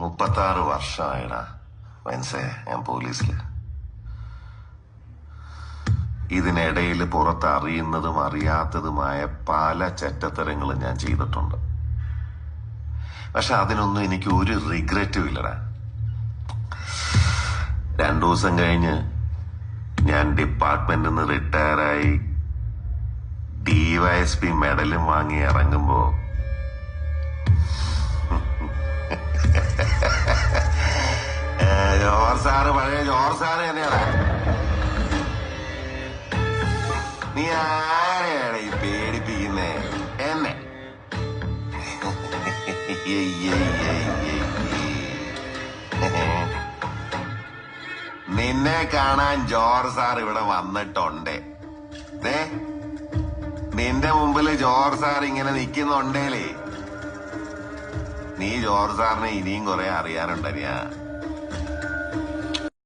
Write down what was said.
36 വർഷമായിടാ വെൻസേ ഞാൻ പോലീസില്. ഇതിനിടയിൽ പുറത്ത് അറിയുന്നതും അറിയാത്തതുമായ പല ചെറ്റത്തരങ്ങളും ഞാൻ ചെയ്തിട്ടുണ്ട്. പക്ഷെ അതിനൊന്നും എനിക്ക് ഒരു റിഗ്രറ്റും ഇല്ലടാ. 2 ദിവസം കഴിഞ്ഞ് ഞാൻ ഡിപ്പാർട്ട്മെന്റിൽ നിന്ന് റിട്ടയറായി DYSP മെഡലും വാങ്ങി ഇറങ്ങുമ്പോ ജോർജ് സാറ് പഴയ ജോർജ് സാറ് തന്നെയാണ്. നീ ആരെയാണ് ഈ പേടിപ്പിക്കുന്നേ? എന്നെ നിന്നെ കാണാൻ ജോർജ് സാർ ഇവിടെ വന്നിട്ടുണ്ട്. നിന്റെ മുമ്പില് ജോർജ് സാർ ഇങ്ങനെ നിക്കുന്നുണ്ടേലേ നീ ജോർജ് സാറിനെ ഇനിയും കുറെ അറിയാനുണ്ടറിയാ.